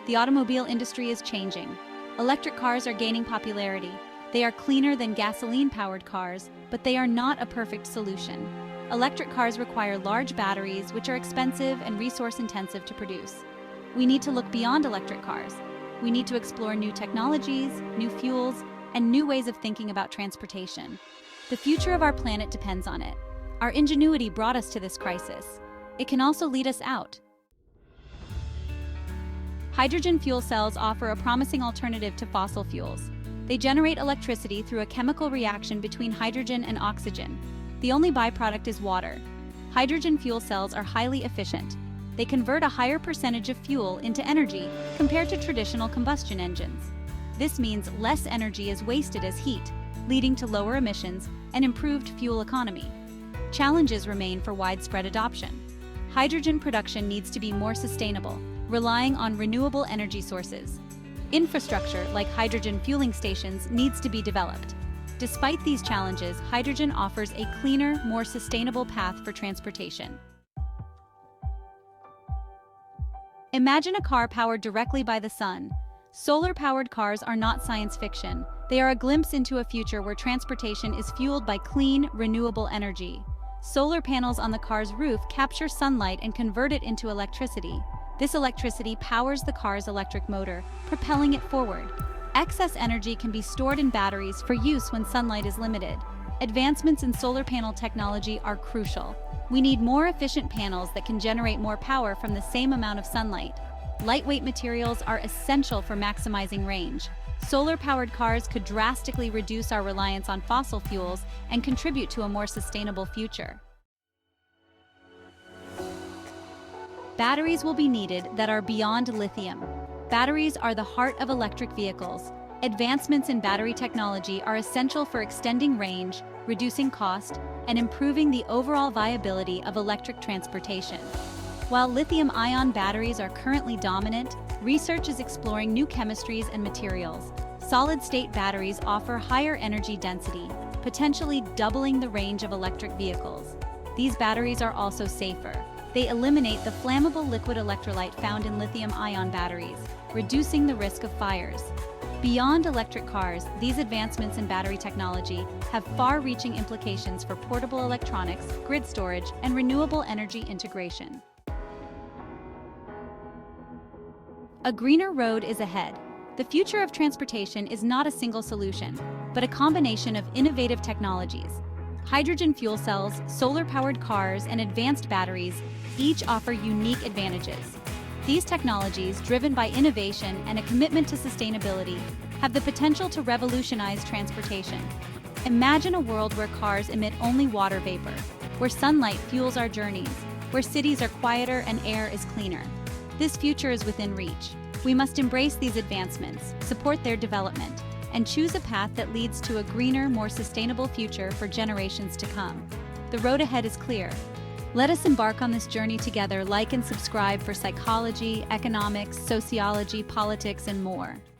The automobile industry is changing. Electric cars are gaining popularity. They are cleaner than gasoline-powered cars, but they are not a perfect solution. Electric cars require large batteries, which are expensive and resource-intensive to produce. We need to look beyond electric cars. We need to explore new technologies, new fuels, and new ways of thinking about transportation. The future of our planet depends on it. Our ingenuity brought us to this crisis. It can also lead us out. Hydrogen fuel cells offer a promising alternative to fossil fuels. They generate electricity through a chemical reaction between hydrogen and oxygen. The only byproduct is water. Hydrogen fuel cells are highly efficient. They convert a higher percentage of fuel into energy compared to traditional combustion engines. This means less energy is wasted as heat, leading to lower emissions and improved fuel economy. Challenges remain for widespread adoption. Hydrogen production needs to be more sustainable, relying on renewable energy sources. Infrastructure like hydrogen fueling stations needs to be developed. Despite these challenges, hydrogen offers a cleaner, more sustainable path for transportation. Imagine a car powered directly by the sun. Solar-powered cars are not science fiction. They are a glimpse into a future where transportation is fueled by clean, renewable energy. Solar panels on the car's roof capture sunlight and convert it into electricity. This electricity powers the car's electric motor, propelling it forward. Excess energy can be stored in batteries for use when sunlight is limited. Advancements in solar panel technology are crucial. We need more efficient panels that can generate more power from the same amount of sunlight. Lightweight materials are essential for maximizing range. Solar-powered cars could drastically reduce our reliance on fossil fuels and contribute to a more sustainable future. Batteries will be needed that are beyond lithium. Batteries are the heart of electric vehicles. Advancements in battery technology are essential for extending range, reducing cost, and improving the overall viability of electric transportation. While lithium-ion batteries are currently dominant, research is exploring new chemistries and materials. Solid-state batteries offer higher energy density, potentially doubling the range of electric vehicles. These batteries are also safer. They eliminate the flammable liquid electrolyte found in lithium-ion batteries, reducing the risk of fires. Beyond electric cars, these advancements in battery technology have far-reaching implications for portable electronics, grid storage, and renewable energy integration. A greener road is ahead. The future of transportation is not a single solution, but a combination of innovative technologies. Hydrogen fuel cells, solar-powered cars, and advanced batteries each offer unique advantages. These technologies, driven by innovation and a commitment to sustainability, have the potential to revolutionize transportation. Imagine a world where cars emit only water vapor, where sunlight fuels our journeys, where cities are quieter and air is cleaner. This future is within reach. We must embrace these advancements, support their development, and choose a path that leads to a greener, more sustainable future for generations to come. The road ahead is clear. Let us embark on this journey together. Like and subscribe for psychology, economics, sociology, politics, and more.